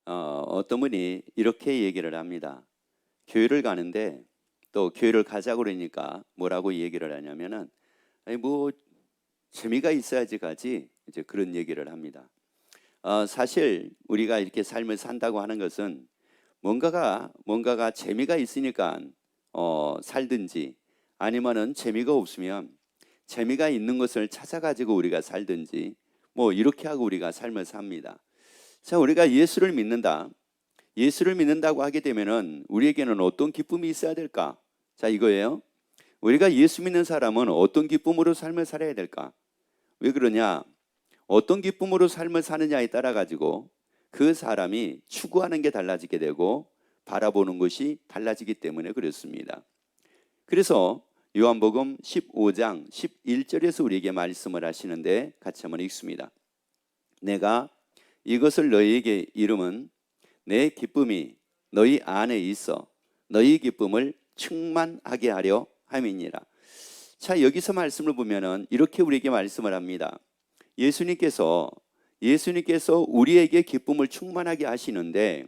어떤 분이 이렇게 얘기를 합니다. 교회를 가는데 또 교회를 가자고 그러니까 뭐라고 얘기를 하냐면은 아니 뭐 재미가 있어야지 가지, 이제 그런 얘기를 합니다. 사실 우리가 이렇게 삶을 산다고 하는 것은 뭔가가 재미가 있으니까 살든지, 아니면은 재미가 없으면 재미가 있는 것을 찾아가지고 우리가 살든지, 뭐 이렇게 하고 우리가 삶을 삽니다. 자, 우리가 예수를 믿는다고 하게 되면은 우리에게는 어떤 기쁨이 있어야 될까? 자, 이거예요. 우리가 예수 믿는 사람은 어떤 기쁨으로 삶을 살아야 될까? 왜 그러냐? 어떤 기쁨으로 삶을 사느냐에 따라 가지고 그 사람이 추구하는 게 달라지게 되고 바라보는 것이 달라지기 때문에 그렇습니다. 그래서 요한복음 15장 11절에서 우리에게 말씀을 하시는데 같이 한번 읽습니다. 내가 이것을 너희에게 이름은 내 기쁨이 너희 안에 있어 너희 기쁨을 충만하게 하려 함이니라. 자, 여기서 말씀을 보면은 이렇게 우리에게 말씀을 합니다. 예수님께서 우리에게 기쁨을 충만하게 하시는데,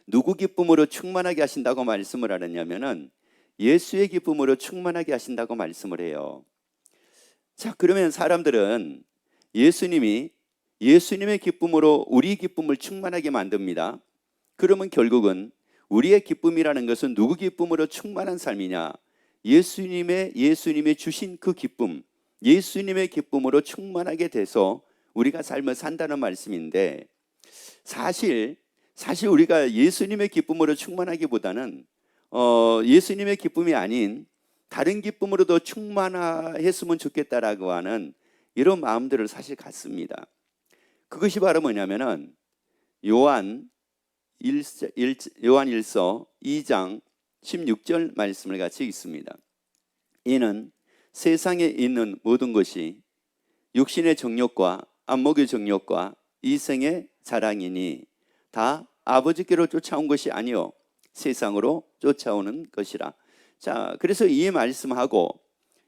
누구 기쁨으로 충만하게 하신다고 말씀을 하느냐면은 예수의 기쁨으로 충만하게 하신다고 말씀을 해요. 자, 그러면 사람들은 예수님의 기쁨으로 우리 기쁨을 충만하게 만듭니다. 그러면 결국은 우리의 기쁨이라는 것은 누구 기쁨으로 충만한 삶이냐? 예수님의 주신 그 기쁨, 예수님의 기쁨으로 충만하게 돼서 우리가 삶을 산다는 말씀인데, 사실 우리가 예수님의 기쁨으로 충만하기보다는 예수님의 기쁨이 아닌 다른 기쁨으로 더 충만했으면 좋겠다라고 하는 이런 마음들을 사실 갖습니다. 그것이 바로 뭐냐면은 요한 1서 2장 16절 말씀을 같이 읽습니다. 이는 세상에 있는 모든 것이 육신의 정욕과 안목의 정욕과 이생의 자랑이니 다 아버지께로 쫓아온 것이 아니요 세상으로 쫓아오는 것이라. 자, 그래서 이 말씀하고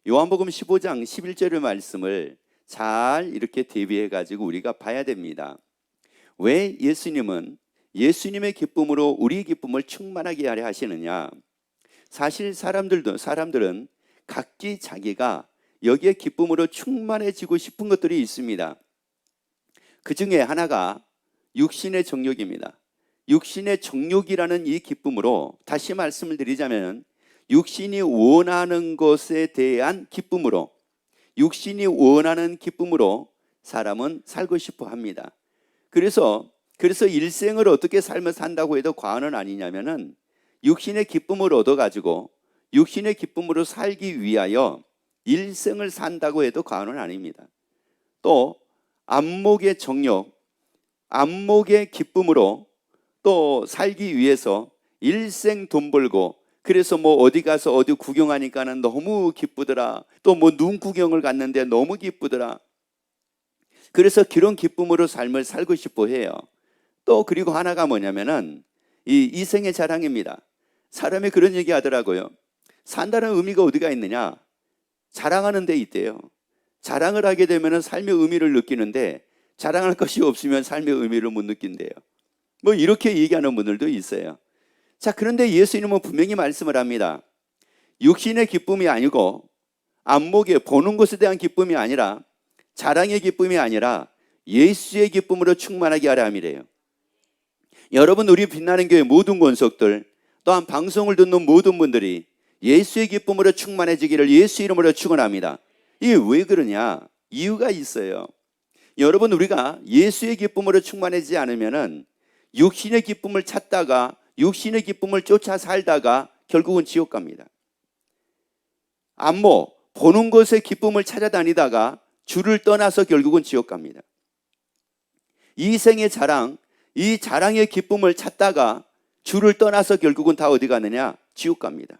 요한복음 15장 11절의 말씀을 잘 이렇게 대비해 가지고 우리가 봐야 됩니다. 왜 예수님은 예수님의 기쁨으로 우리의 기쁨을 충만하게 하려 하시느냐? 사실 사람들은 각기 자기가 여기에 기쁨으로 충만해지고 싶은 것들이 있습니다. 그 중에 하나가 육신의 정욕입니다. 육신의 정욕이라는 이 기쁨으로, 다시 말씀을 드리자면 육신이 원하는 것에 대한 기쁨으로, 육신이 원하는 기쁨으로 사람은 살고 싶어 합니다. 그래서 일생을 어떻게 삶을 산다고 해도 과언은 아니냐면은 육신의 기쁨을 얻어가지고 육신의 기쁨으로 살기 위하여 일생을 산다고 해도 과언은 아닙니다. 또 안목의 정욕, 안목의 기쁨으로 또 살기 위해서 일생 돈 벌고, 그래서 뭐 어디 가서 어디 구경하니까는 너무 기쁘더라. 또 뭐 눈 구경을 갔는데 너무 기쁘더라. 그래서 그런 기쁨으로 삶을 살고 싶어 해요. 또 그리고 하나가 뭐냐면은 이 이생의 자랑입니다. 사람이 그런 얘기 하더라고요. 산다는 의미가 어디가 있느냐? 자랑하는 데 있대요. 자랑을 하게 되면은 삶의 의미를 느끼는데 자랑할 것이 없으면 삶의 의미를 못 느낀대요. 뭐 이렇게 얘기하는 분들도 있어요. 자, 그런데 예수님은 분명히 말씀을 합니다. 육신의 기쁨이 아니고 안목에 보는 것에 대한 기쁨이 아니라, 자랑의 기쁨이 아니라 예수의 기쁨으로 충만하게 하라 함이래요. 여러분, 우리 빛나는 교회 모든 권속들, 또한 방송을 듣는 모든 분들이 예수의 기쁨으로 충만해지기를 예수 이름으로 축원합니다. 이게 왜 그러냐? 이유가 있어요. 여러분, 우리가 예수의 기쁨으로 충만해지지 않으면은 육신의 기쁨을 찾다가 육신의 기쁨을 쫓아 살다가 결국은 지옥 갑니다. 안목, 보는 것의 기쁨을 찾아다니다가 주를 떠나서 결국은 지옥 갑니다. 이생의 자랑, 이 자랑의 기쁨을 찾다가 주를 떠나서 결국은 다 어디 가느냐? 지옥 갑니다.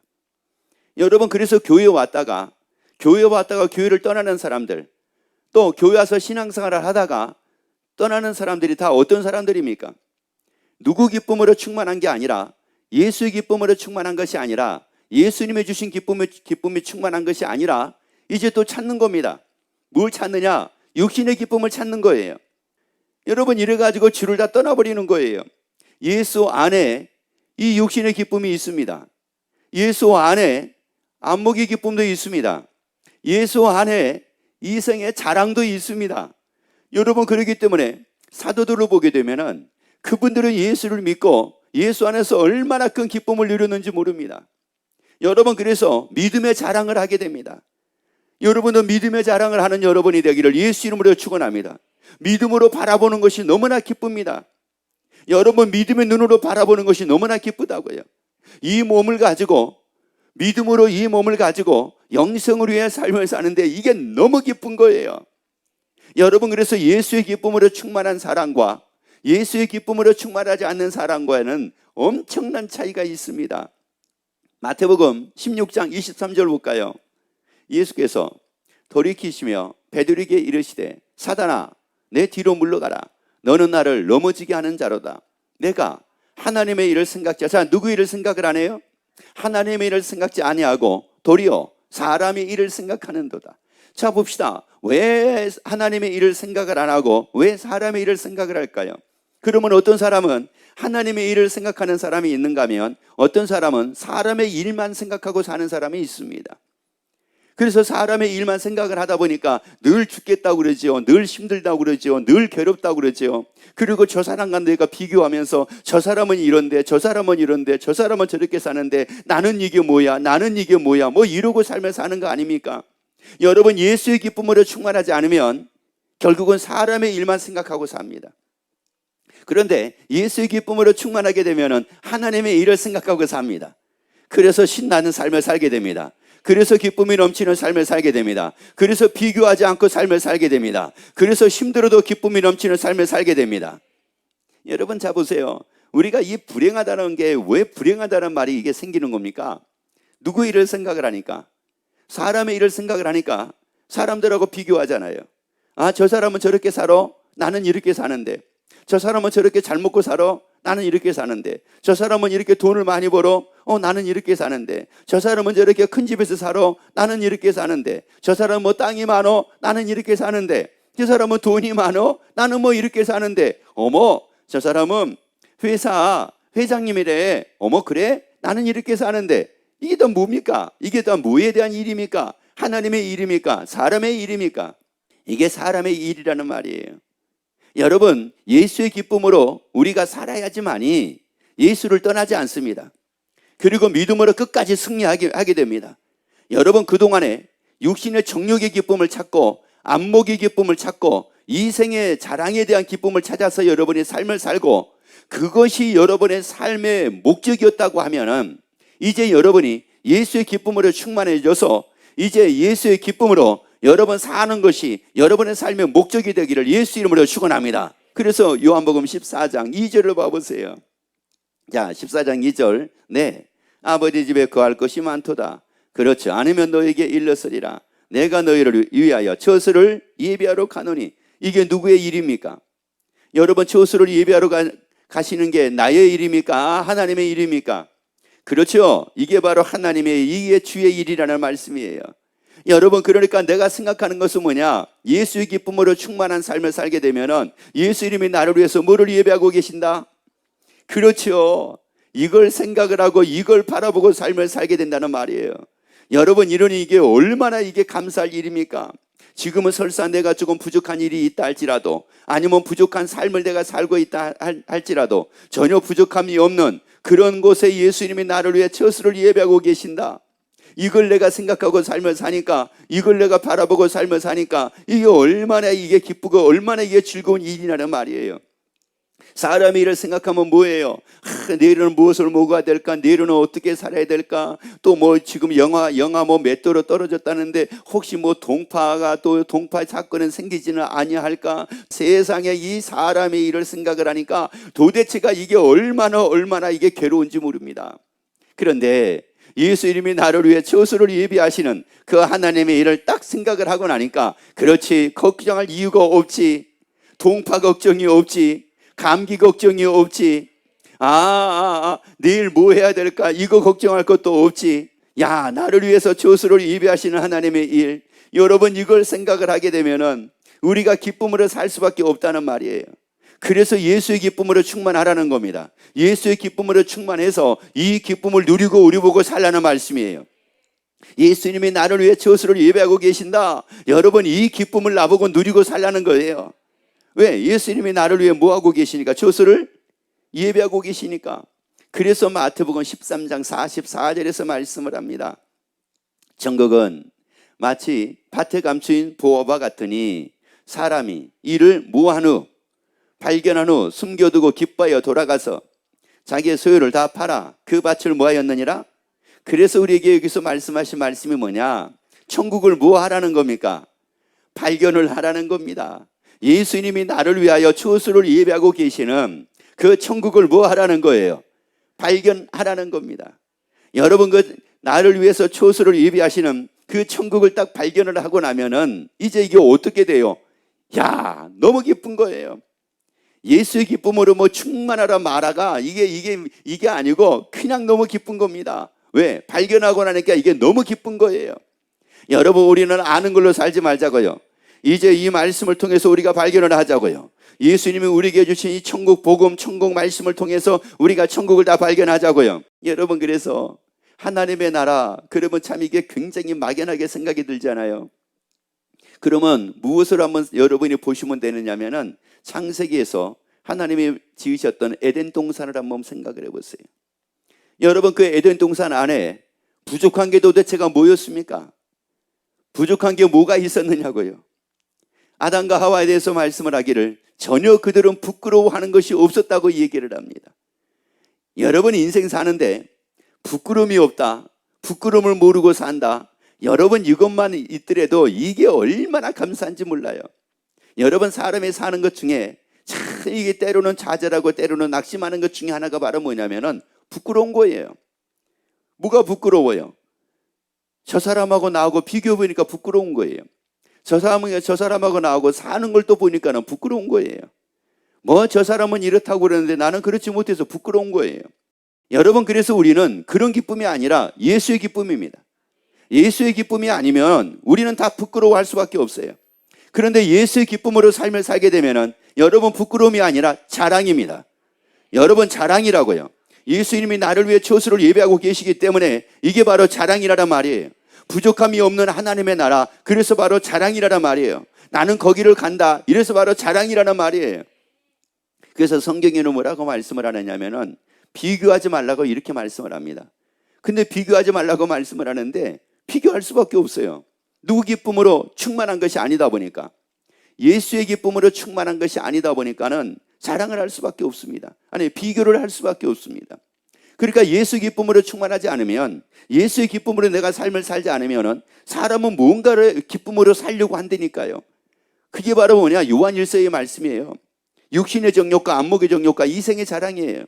여러분, 그래서 교회에 왔다가 교회를 떠나는 사람들, 또 교회 와서 신앙생활을 하다가 떠나는 사람들이 다 어떤 사람들입니까? 누구 기쁨으로 충만한 게 아니라, 예수의 기쁨으로 충만한 것이 아니라, 예수님이 주신 기쁨이 충만한 것이 아니라 이제 또 찾는 겁니다. 뭘 찾느냐? 육신의 기쁨을 찾는 거예요. 여러분 이래가지고 주를 다 떠나버리는 거예요. 예수 안에 이 육신의 기쁨이 있습니다. 예수 안에 안목의 기쁨도 있습니다. 예수 안에 이생의 자랑도 있습니다. 여러분 그렇기 때문에 사도들을 보게 되면은 그분들은 예수를 믿고 예수 안에서 얼마나 큰 기쁨을 누렸는지 모릅니다. 여러분 그래서 믿음의 자랑을 하게 됩니다. 여러분도 믿음의 자랑을 하는 여러분이 되기를 예수 이름으로 축원합니다. 믿음으로 바라보는 것이 너무나 기쁩니다. 여러분 믿음의 눈으로 바라보는 것이 너무나 기쁘다고요. 이 몸을 가지고 믿음으로 이 몸을 가지고 영생을 위해 삶을 사는데 이게 너무 기쁜 거예요. 여러분 그래서 예수의 기쁨으로 충만한 사랑과 예수의 기쁨으로 충만하지 않는 사랑과는 엄청난 차이가 있습니다. 마태복음 16장 23절 볼까요? 예수께서 돌이키시며 베드로에게 이르시되 사단아 내 뒤로 물러가라. 너는 나를 넘어지게 하는 자로다. 내가 하나님의 일을 생각지, 자 누구 일을 생각을 안 해요? 하나님의 일을 생각지 아니하고 도리어 사람의 일을 생각하는도다. 자 봅시다. 왜 하나님의 일을 생각을 안 하고 왜 사람의 일을 생각을 할까요? 그러면 어떤 사람은 하나님의 일을 생각하는 사람이 있는가 하면 어떤 사람은 사람의 일만 생각하고 사는 사람이 있습니다. 그래서 사람의 일만 생각을 하다 보니까 늘 죽겠다고 그러죠. 늘 힘들다고 그러죠. 늘 괴롭다고 그러죠. 그리고 저 사람과 내가 비교하면서 저 사람은 이런데 저 사람은 이런데 저 사람은 저렇게 사는데 나는 이게 뭐야 나는 이게 뭐야 뭐 이러고 삶을 사는 거 아닙니까? 여러분 예수의 기쁨으로 충만하지 않으면 결국은 사람의 일만 생각하고 삽니다. 그런데 예수의 기쁨으로 충만하게 되면 하나님의 일을 생각하고 삽니다. 그래서 신나는 삶을 살게 됩니다. 그래서 기쁨이 넘치는 삶을 살게 됩니다. 그래서 비교하지 않고 삶을 살게 됩니다. 그래서 힘들어도 기쁨이 넘치는 삶을 살게 됩니다. 여러분 자 보세요. 우리가 이 불행하다는 게 왜 불행하다는 말이 이게 생기는 겁니까? 누구 일을 생각을 하니까? 사람의 일을 생각을 하니까 사람들하고 비교하잖아요. 아, 저 사람은 저렇게 살아? 나는 이렇게 사는데. 저 사람은 저렇게 잘 먹고 살아? 나는 이렇게 사는데. 저 사람은 이렇게 돈을 많이 벌어? 나는 이렇게 사는데. 저 사람은 저렇게 큰 집에서 살아? 나는 이렇게 사는데. 저 사람은 뭐 땅이 많어? 나는 이렇게 사는데. 저 사람은 돈이 많어? 나는 뭐 이렇게 사는데. 어머, 저 사람은 회사 회장님이래. 어머, 그래? 나는 이렇게 사는데. 이게 다 뭡니까? 이게 다 뭐에 대한 일입니까? 하나님의 일입니까? 사람의 일입니까? 이게 사람의 일이라는 말이에요. 여러분 예수의 기쁨으로 우리가 살아야지만이 예수를 떠나지 않습니다. 그리고 믿음으로 끝까지 승리하게 됩니다. 여러분 그동안에 육신의 정욕의 기쁨을 찾고 안목의 기쁨을 찾고 이생의 자랑에 대한 기쁨을 찾아서 여러분의 삶을 살고 그것이 여러분의 삶의 목적이었다고 하면은 이제 여러분이 예수의 기쁨으로 충만해져서 이제 예수의 기쁨으로 여러분 사는 것이 여러분의 삶의 목적이 되기를 예수 이름으로 축원합니다. 그래서 요한복음 14장 2절을 봐보세요. 자 14장 2절 네 아버지 집에 거할 것이 많도다. 그렇지 않으면 너에게 일렀으리라. 내가 너희를 위하여 처소를 예비하러 가노니. 이게 누구의 일입니까? 여러분 처소를 예비하러 가시는 게 나의 일입니까? 하나님의 일입니까? 그렇죠. 이게 바로 하나님의 이게 주의 일이라는 말씀이에요. 여러분 그러니까 내가 생각하는 것은 뭐냐? 예수의 기쁨으로 충만한 삶을 살게 되면은 예수 이름이 나를 위해서 뭐를 예배하고 계신다? 그렇죠. 이걸 생각을 하고 이걸 바라보고 삶을 살게 된다는 말이에요. 여러분 이러니 이게 얼마나 이게 감사할 일입니까? 지금은 설사 내가 조금 부족한 일이 있다 할지라도 아니면 부족한 삶을 내가 살고 있다 할지라도 전혀 부족함이 없는 그런 곳에 예수 이름이 나를 위해 처소를 예배하고 계신다. 이걸 내가 생각하고 삶을 사니까 이걸 내가 바라보고 삶을 사니까 이게 얼마나 이게 기쁘고 얼마나 이게 즐거운 일이라는 말이에요. 사람의 일을 생각하면 뭐예요? 내일은 무엇을 먹어야 될까? 내일은 어떻게 살아야 될까? 또 뭐 지금 영하 뭐 몇 도로 떨어졌다는데 혹시 뭐 동파 사건은 생기지는 아니할까? 세상에 이 사람의 일을 생각을 하니까 도대체가 이게 얼마나 이게 괴로운지 모릅니다. 그런데 예수 이름이 나를 위해 처소를 예비하시는 그 하나님의 일을 딱 생각을 하고 나니까 그렇지 걱정할 이유가 없지. 동파 걱정이 없지. 감기 걱정이 없지. 내일 뭐 해야 될까? 이거 걱정할 것도 없지. 야, 나를 위해서 처소를 예비하시는 하나님의 일. 여러분 이걸 생각을 하게 되면은 우리가 기쁨으로 살 수밖에 없다는 말이에요. 그래서 예수의 기쁨으로 충만하라는 겁니다. 예수의 기쁨으로 충만해서 이 기쁨을 누리고 우리보고 살라는 말씀이에요. 예수님이 나를 위해 저수를 예배하고 계신다. 여러분, 이 기쁨을 나보고 누리고 살라는 거예요. 왜? 예수님이 나를 위해 뭐하고 계시니까? 저수를 예배하고 계시니까. 그래서 마태복음 13장 44절에서 말씀을 합니다. 천국은 마치 밭에 감추인 보화와 같으니 사람이 이를 모한 후 발견한 후 숨겨두고 기뻐하여 돌아가서 자기의 소유를 다 팔아 그 밭을 모하였느니라. 그래서 우리에게 여기서 말씀하신 말씀이 뭐냐? 천국을 뭐 하라는 겁니까? 발견을 하라는 겁니다. 예수님이 나를 위하여 초수를 예배하고 계시는 그 천국을 뭐 하라는 거예요? 발견하라는 겁니다. 여러분, 그 나를 위해서 초수를 예배하시는 그 천국을 딱 발견을 하고 나면은 이제 이게 어떻게 돼요? 야, 너무 기쁜 거예요. 예수의 기쁨으로 뭐 충만하라 말아가 이게 아니고 그냥 너무 기쁜 겁니다. 왜? 발견하고 나니까 이게 너무 기쁜 거예요. 여러분, 우리는 아는 걸로 살지 말자고요. 이제 이 말씀을 통해서 우리가 발견을 하자고요. 예수님이 우리에게 주신 이 천국 복음, 천국 말씀을 통해서 우리가 천국을 다 발견하자고요. 여러분, 그래서 하나님의 나라, 그러면 참 이게 굉장히 막연하게 생각이 들잖아요. 그러면 무엇을 한번 여러분이 보시면 되느냐면은 창세기에서 하나님이 지으셨던 에덴 동산을 한번 생각을 해보세요. 여러분, 그 에덴 동산 안에 부족한 게 도대체가 뭐였습니까? 부족한 게 뭐가 있었느냐고요. 아담과 하와에 대해서 말씀을 하기를 전혀 그들은 부끄러워하는 것이 없었다고 얘기를 합니다. 여러분, 인생 사는데 부끄러움이 없다, 부끄러움을 모르고 산다, 여러분 이것만 있더라도 이게 얼마나 감사한지 몰라요. 여러분, 사람이 사는 것 중에 참 이게 때로는 좌절하고 때로는 낙심하는 것 중에 하나가 바로 뭐냐면은 부끄러운 거예요. 뭐가 부끄러워요? 저 사람하고 나하고 비교해 보니까 부끄러운 거예요. 저 사람하고 나하고 사는 걸 또 보니까는 부끄러운 거예요. 뭐 저 사람은 이렇다고 그러는데 나는 그렇지 못해서 부끄러운 거예요. 여러분, 그래서 우리는 그런 기쁨이 아니라 예수의 기쁨입니다. 예수의 기쁨이 아니면 우리는 다 부끄러워할 수밖에 없어요. 그런데 예수의 기쁨으로 삶을 살게 되면은 여러분, 부끄러움이 아니라 자랑입니다. 여러분, 자랑이라고요. 예수님이 나를 위해 초수를 예배하고 계시기 때문에 이게 바로 자랑이라란 말이에요. 부족함이 없는 하나님의 나라, 그래서 바로 자랑이라란 말이에요. 나는 거기를 간다, 이래서 바로 자랑이라는 말이에요. 그래서 성경에는 뭐라고 말씀을 하느냐면은 비교하지 말라고 이렇게 말씀을 합니다. 근데 비교하지 말라고 말씀을 하는데 비교할 수밖에 없어요. 누구 기쁨으로 충만한 것이 아니다 보니까, 예수의 기쁨으로 충만한 것이 아니다 보니까는 자랑을 할 수밖에 없습니다. 아니, 비교를 할 수밖에 없습니다. 그러니까 예수 기쁨으로 충만하지 않으면, 예수의 기쁨으로 내가 삶을 살지 않으면 사람은 뭔가를 기쁨으로 살려고 한다니까요. 그게 바로 뭐냐? 요한 1서의 말씀이에요. 육신의 정욕과 안목의 정욕과 이생의 자랑이에요.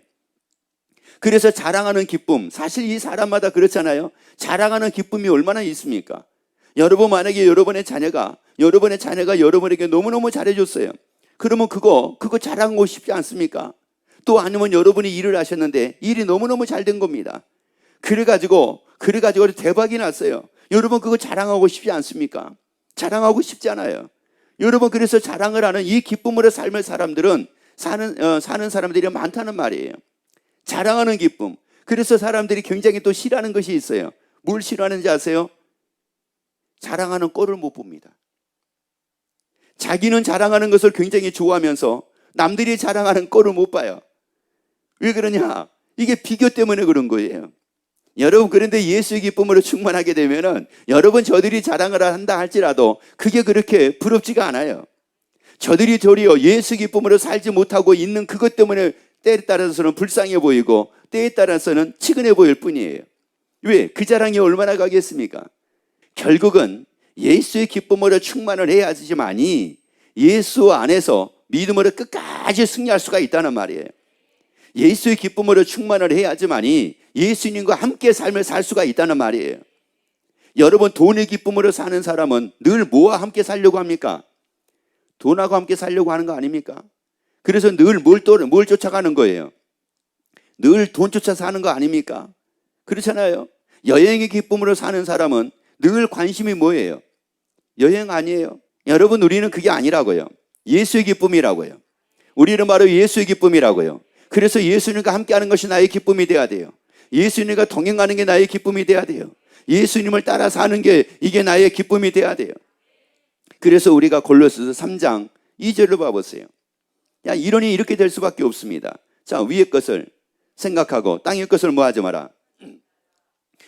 그래서 자랑하는 기쁨, 사실 이 사람마다 그렇잖아요. 자랑하는 기쁨이 얼마나 있습니까? 여러분, 만약에 여러분의 자녀가 여러분에게 너무너무 잘해줬어요. 그러면 그거 자랑하고 싶지 않습니까? 또 아니면 여러분이 일을 하셨는데 일이 너무너무 잘 된 겁니다. 그래가지고 대박이 났어요. 여러분, 그거 자랑하고 싶지 않습니까? 자랑하고 싶지 않아요. 여러분, 그래서 자랑을 하는 이 기쁨으로 삶을 사람들은 사는 사람들이 많다는 말이에요. 자랑하는 기쁨. 그래서 사람들이 굉장히 또 싫어하는 것이 있어요. 뭘 싫어하는지 아세요? 자랑하는 꼴을 못 봅니다. 자기는 자랑하는 것을 굉장히 좋아하면서 남들이 자랑하는 꼴을 못 봐요. 왜 그러냐? 이게 비교 때문에 그런 거예요. 여러분, 그런데 예수의 기쁨으로 충만하게 되면은 여러분, 저들이 자랑을 한다 할지라도 그게 그렇게 부럽지가 않아요. 저들이 도리어 예수 기쁨으로 살지 못하고 있는 그것 때문에 때에 따라서는 불쌍해 보이고 때에 따라서는 치근해 보일 뿐이에요. 왜? 그 자랑이 얼마나 가겠습니까? 결국은 예수의 기쁨으로 충만을 해야지만이 예수 안에서 믿음으로 끝까지 승리할 수가 있다는 말이에요. 예수의 기쁨으로 충만을 해야지만이 예수님과 함께 삶을 살 수가 있다는 말이에요. 여러분, 돈의 기쁨으로 사는 사람은 늘 뭐와 함께 살려고 합니까? 돈하고 함께 살려고 하는 거 아닙니까? 그래서 늘 뭘 쫓아가는 거예요? 늘 돈 쫓아 사는 거 아닙니까? 그렇잖아요. 여행의 기쁨으로 사는 사람은 늘 관심이 뭐예요? 여행 아니에요. 여러분, 우리는 그게 아니라고요. 예수의 기쁨이라고요. 우리는 바로 예수의 기쁨이라고요. 그래서 예수님과 함께하는 것이 나의 기쁨이 돼야 돼요. 예수님과 동행하는 게 나의 기쁨이 돼야 돼요. 예수님을 따라 사는 게 이게 나의 기쁨이 돼야 돼요. 그래서 우리가 골로새서 3장 2절로 봐보세요. 야, 이론이 이렇게 될 수밖에 없습니다. 자, 위의 것을 생각하고 땅의 것을 뭐 하지 마라.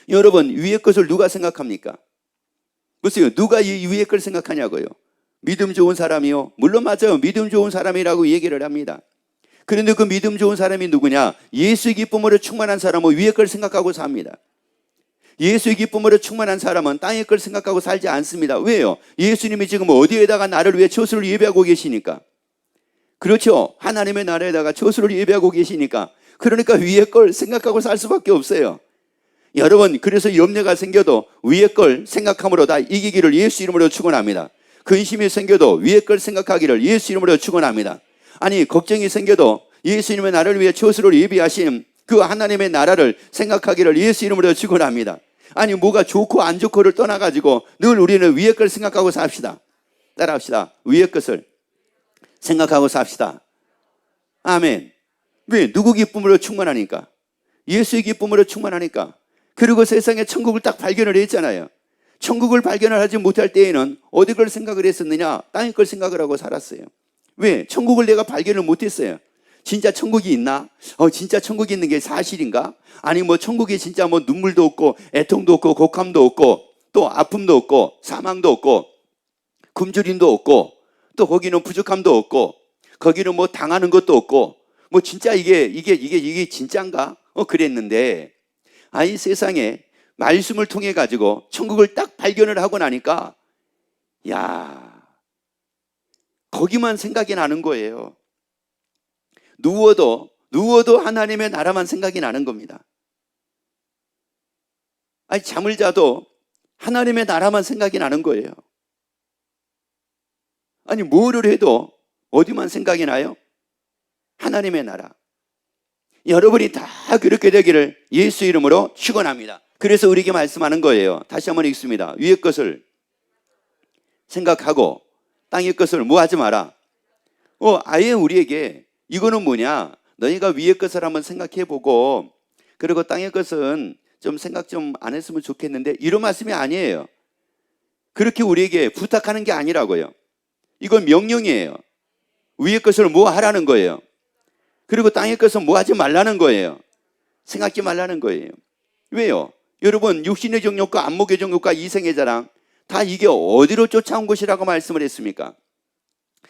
여러분, 위의 것을 누가 생각합니까? 보세요. 누가 이 위의 걸 생각하냐고요. 믿음 좋은 사람이요. 물론 맞아요. 믿음 좋은 사람이라고 얘기를 합니다. 그런데 그 믿음 좋은 사람이 누구냐? 예수의 기쁨으로 충만한 사람은 위의 걸 생각하고 삽니다. 예수의 기쁨으로 충만한 사람은 땅의 걸 생각하고 살지 않습니다. 왜요? 예수님이 지금 어디에다가 나를 위해 처소를 예배하고 계시니까. 그렇죠. 하나님의 나라에다가 처소를 예배하고 계시니까. 그러니까 위의 걸 생각하고 살 수밖에 없어요. 여러분, 그래서 염려가 생겨도 위의 걸 생각함으로 다 이기기를 예수 이름으로 축원합니다. 근심이 생겨도 위의 걸 생각하기를 예수 이름으로 축원합니다. 아니, 걱정이 생겨도 예수님의 나를 위해 처소를 예비하신 그 하나님의 나라를 생각하기를 예수 이름으로 축원합니다. 아니, 뭐가 좋고 안 좋고를 떠나가지고 늘 우리는 위의 걸 생각하고 삽시다. 따라합시다. 위의 것을 생각하고 삽시다. 아멘. 왜? 누구 기쁨으로 충만하니까? 예수의 기쁨으로 충만하니까. 그리고 세상에 천국을 딱 발견을 했잖아요. 천국을 발견을 하지 못할 때에는 어디 걸 생각을 했었느냐? 땅의 걸 생각을 하고 살았어요. 왜? 천국을 내가 발견을 못했어요. 진짜 천국이 있나? 진짜 천국이 있는 게 사실인가? 아니, 뭐 천국에 진짜 뭐 눈물도 없고 애통도 없고 곡함도 없고 또 아픔도 없고 사망도 없고 굶주림도 없고 또 거기는 부족함도 없고 거기는 뭐 당하는 것도 없고 뭐 진짜 이게 진짜인가? 그랬는데 이 세상에 말씀을 통해 가지고 천국을 딱 발견을 하고 나니까 야, 거기만 생각이 나는 거예요. 누워도 하나님의 나라만 생각이 나는 겁니다. 아니, 잠을 자도 하나님의 나라만 생각이 나는 거예요. 아니, 뭐를 해도 어디만 생각이 나요? 하나님의 나라. 여러분이 다 그렇게 되기를 예수 이름으로 축원합니다. 그래서 우리에게 말씀하는 거예요. 다시 한번 읽습니다. 위의 것을 생각하고 땅의 것을 뭐 하지 마라. 아예 우리에게 이거는 뭐냐? 너희가 위의 것을 한번 생각해보고 그리고 땅의 것은 좀 생각 좀 안 했으면 좋겠는데 이런 말씀이 아니에요. 그렇게 우리에게 부탁하는 게 아니라고요. 이건 명령이에요. 위의 것을 뭐 하라는 거예요. 그리고 땅의 것은 뭐 하지 말라는 거예요. 생각지 말라는 거예요. 왜요? 여러분, 육신의 정욕과 안목의 정욕과 이생의 자랑 다 이게 어디로 쫓아온 것이라고 말씀을 했습니까?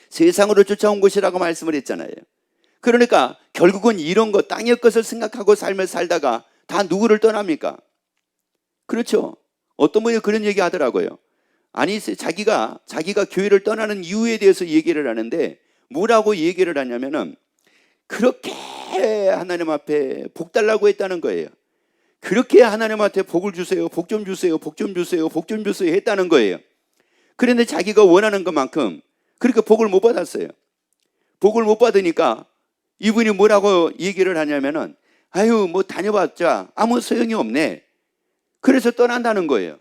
세상으로 쫓아온 것이라고 말씀을 했잖아요. 그러니까 결국은 이런 거 땅의 것을 생각하고 삶을 살다가 다 누구를 떠납니까? 그렇죠. 어떤 분이 그런 얘기 하더라고요. 아니, 자기가 교회를 떠나는 이유에 대해서 얘기를 하는데 뭐라고 얘기를 하냐면은 그렇게 하나님 앞에 복 달라고 했다는 거예요. 그렇게 하나님한테 복을 주세요. 복 좀 주세요. 복 좀 주세요. 복 좀 주세요 했다는 거예요. 그런데 자기가 원하는 것만큼 그렇게 복을 못 받았어요. 복을 못 받으니까 이분이 뭐라고 얘기를 하냐면은 아유, 뭐 다녀봤자 아무 소용이 없네. 그래서 떠난다는 거예요.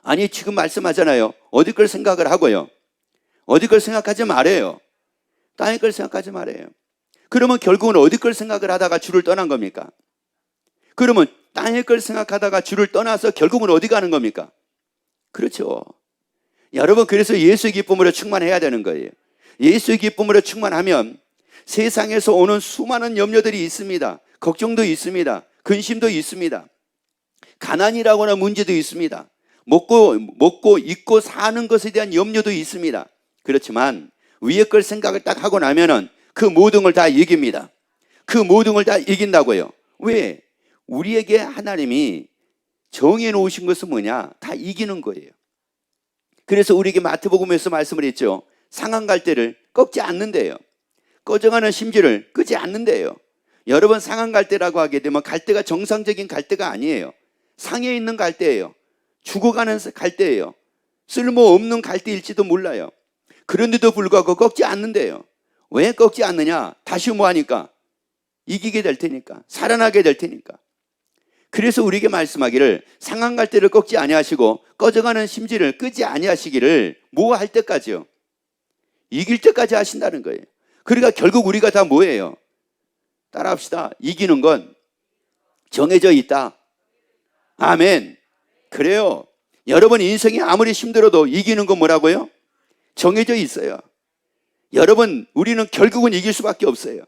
아니, 지금 말씀하잖아요. 어디 걸 생각을 하고요. 어디 걸 생각하지 말아요. 땅의 걸 생각하지 말아요. 그러면 결국은 어디 걸 생각을 하다가 주를 떠난 겁니까? 그러면 땅의 걸 생각하다가 주를 떠나서 결국은 어디 가는 겁니까? 그렇죠. 여러분, 그래서 예수의 기쁨으로 충만해야 되는 거예요. 예수의 기쁨으로 충만하면 세상에서 오는 수많은 염려들이 있습니다. 걱정도 있습니다. 근심도 있습니다. 가난이라고 하는 문제도 있습니다. 먹고 입고 사는 것에 대한 염려도 있습니다. 그렇지만 위의 걸 생각을 딱 하고 나면은 그 모든 걸 다 이깁니다. 그 모든 걸 다 이긴다고요. 왜? 우리에게 하나님이 정해 놓으신 것은 뭐냐? 다 이기는 거예요. 그래서 우리에게 마태복음에서 말씀을 했죠. 상한 갈대를 꺾지 않는데요. 꺼져가는 심지를 끄지 않는데요. 여러분, 상한 갈대라고 하게 되면 갈대가 정상적인 갈대가 아니에요. 상해 있는 갈대예요. 죽어가는 갈대예요. 쓸모없는 갈대일지도 몰라요. 그런데도 불구하고 꺾지 않는데요. 왜 꺾지 않느냐? 다시 뭐 하니까? 이기게 될 테니까, 살아나게 될 테니까. 그래서 우리에게 말씀하기를 상한 갈대를 꺾지 아니하시고 꺼져가는 심지를 끄지 아니하시기를 뭐 할 때까지요? 이길 때까지 하신다는 거예요. 그러니까 결국 우리가 다 뭐예요? 따라합시다. 이기는 건 정해져 있다. 아멘. 그래요. 여러분 인생이 아무리 힘들어도 이기는 건 뭐라고요? 정해져 있어요. 여러분, 우리는 결국은 이길 수밖에 없어요.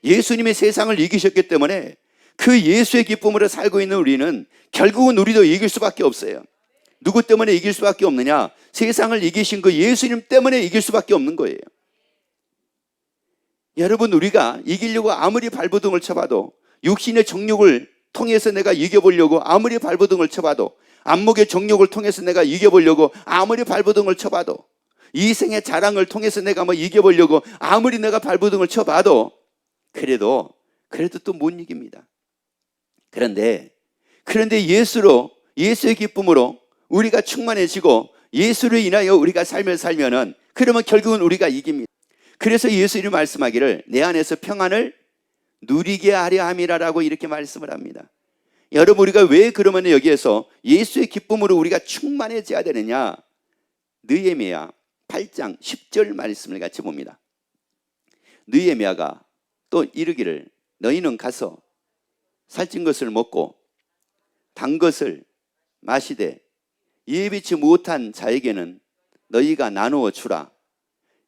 예수님이 세상을 이기셨기 때문에 그 예수의 기쁨으로 살고 있는 우리는 결국은 우리도 이길 수밖에 없어요. 누구 때문에 이길 수밖에 없느냐? 세상을 이기신 그 예수님 때문에 이길 수밖에 없는 거예요. 여러분, 우리가 이기려고 아무리 발버둥을 쳐봐도, 육신의 정욕을 통해서 내가 이겨보려고 아무리 발버둥을 쳐봐도, 안목의 정욕을 통해서 내가 이겨보려고 아무리 발버둥을 쳐봐도, 이생의 자랑을 통해서 내가 이겨보려고 아무리 내가 발버둥을 쳐봐도 그래도 또 못 이깁니다. 그런데 예수의 기쁨으로 우리가 충만해지고 예수를 인하여 우리가 삶을 살면은, 그러면 결국은 우리가 이깁니다. 그래서 예수님이 말씀하기를 내 안에서 평안을 누리게 하려 함이라라고 이렇게 말씀을 합니다. 여러분, 우리가 왜 그러면 여기에서 예수의 기쁨으로 우리가 충만해져야 되느냐? 느헤미야 8장 10절 말씀을 같이 봅니다. 느헤미야가 또 이르기를 너희는 가서 살찐 것을 먹고 단 것을 마시되 예비치 못한 자에게는 너희가 나누어 주라.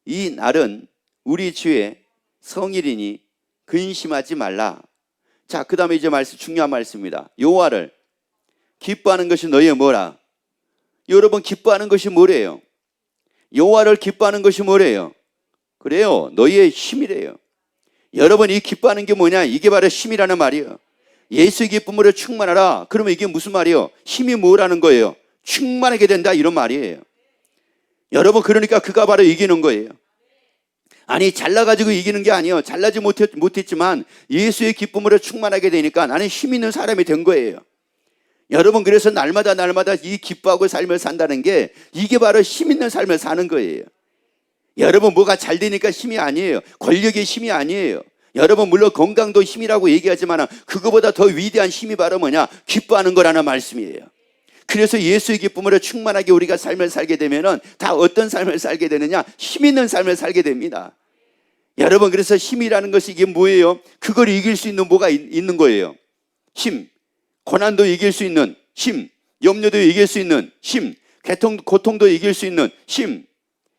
이 날은 우리 주의 성일이니 근심하지 말라. 자, 그 다음에 이제 중요한 말씀입니다. 여호와를 기뻐하는 것이 너희의 뭐라? 여러분, 기뻐하는 것이 뭐래요? 여호와를 기뻐하는 것이 뭐래요? 그래요, 너희의 힘이래요. 여러분, 이 기뻐하는 게 뭐냐? 이게 바로 힘이라는 말이에요. 예수의 기쁨으로 충만하라. 그러면 이게 무슨 말이에요? 힘이 뭐라는 거예요? 충만하게 된다, 이런 말이에요. 여러분, 그러니까 그가 바로 이기는 거예요. 아니, 잘나가지고 이기는 게 아니에요. 잘나지 못했지만 예수의 기쁨으로 충만하게 되니까 나는 힘 있는 사람이 된 거예요. 여러분, 그래서 날마다 이 기뻐하고 삶을 산다는 게, 이게 바로 힘 있는 삶을 사는 거예요. 여러분, 뭐가 잘 되니까 힘이 아니에요. 권력의 힘이 아니에요. 여러분, 물론 건강도 힘이라고 얘기하지만 그거보다 더 위대한 힘이 바로 뭐냐? 기뻐하는 거라는 말씀이에요. 그래서 예수의 기쁨으로 충만하게 우리가 삶을 살게 되면은 다 어떤 삶을 살게 되느냐? 힘 있는 삶을 살게 됩니다. 여러분, 그래서 힘이라는 것이 이게 뭐예요? 그걸 이길 수 있는 뭐가 있는 거예요? 힘. 고난도 이길 수 있는 힘, 염려도 이길 수 있는 힘, 고통도 이길 수 있는 힘,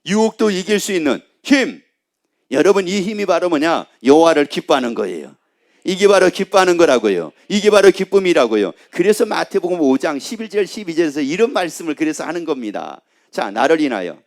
유혹도 이길 수 있는 힘. 여러분, 이 힘이 바로 뭐냐? 여호와를 기뻐하는 거예요. 이게 바로 기뻐하는 거라고요. 이게 바로 기쁨이라고요. 그래서 마태복음 5장 11절 12절에서 이런 말씀을 그래서 하는 겁니다. 자, 나를 인하여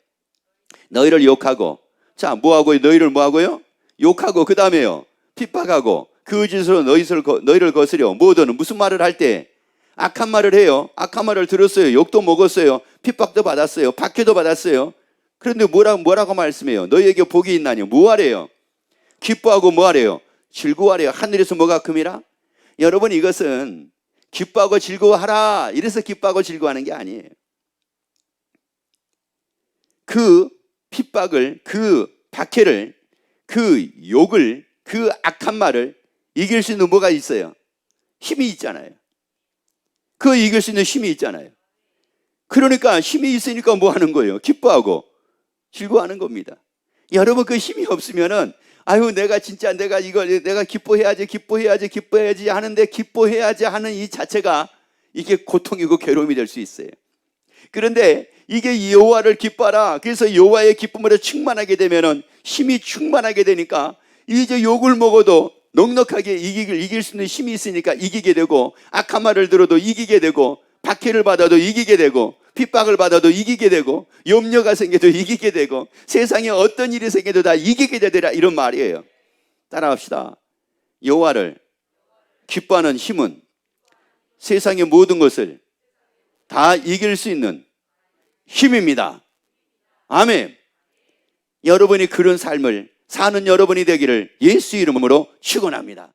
너희를 욕하고, 자, 뭐하고요? 너희를 뭐하고요? 욕하고, 그 다음에요, 핍박하고 거짓으로 너희를 거스려 모든 무슨 말을 할 때 악한 말을 해요. 악한 말을 들었어요. 욕도 먹었어요. 핍박도 받았어요. 박해도 받았어요. 그런데 뭐라고 말씀해요? 너희에게 복이 있나니 뭐하래요? 기뻐하고 뭐하래요? 즐거워하래요. 하늘에서 뭐가 금이라? 여러분, 이것은 기뻐하고 즐거워하라 이래서 기뻐하고 즐거워하는 게 아니에요. 그 핍박을, 그 박해를, 그 욕을, 그 악한 말을 이길 수 있는 뭐가 있어요? 힘이 있잖아요. 그거 이길 수 있는 힘이 있잖아요. 그러니까 힘이 있으니까 뭐 하는 거예요? 기뻐하고 즐거워하는 겁니다. 여러분, 그 힘이 없으면은 아유, 내가 기뻐해야지 하는데, 기뻐해야지 하는 이 자체가 이게 고통이고 괴로움이 될 수 있어요. 그런데 이게 여호와를 기뻐하라. 그래서 여호와의 기쁨으로 충만하게 되면은 힘이 충만하게 되니까 이제 욕을 먹어도 넉넉하게 이길 수 있는 힘이 있으니까 이기게 되고, 악한 말을 들어도 이기게 되고, 박해를 받아도 이기게 되고, 핍박을 받아도 이기게 되고, 염려가 생겨도 이기게 되고, 세상에 어떤 일이 생겨도 다 이기게 되더라, 이런 말이에요. 따라합시다. 여호와를 기뻐하는 힘은 세상의 모든 것을 다 이길 수 있는 힘입니다. 아멘. 여러분이 그런 삶을 사는 여러분이 되기를 예수 이름으로 축원합니다.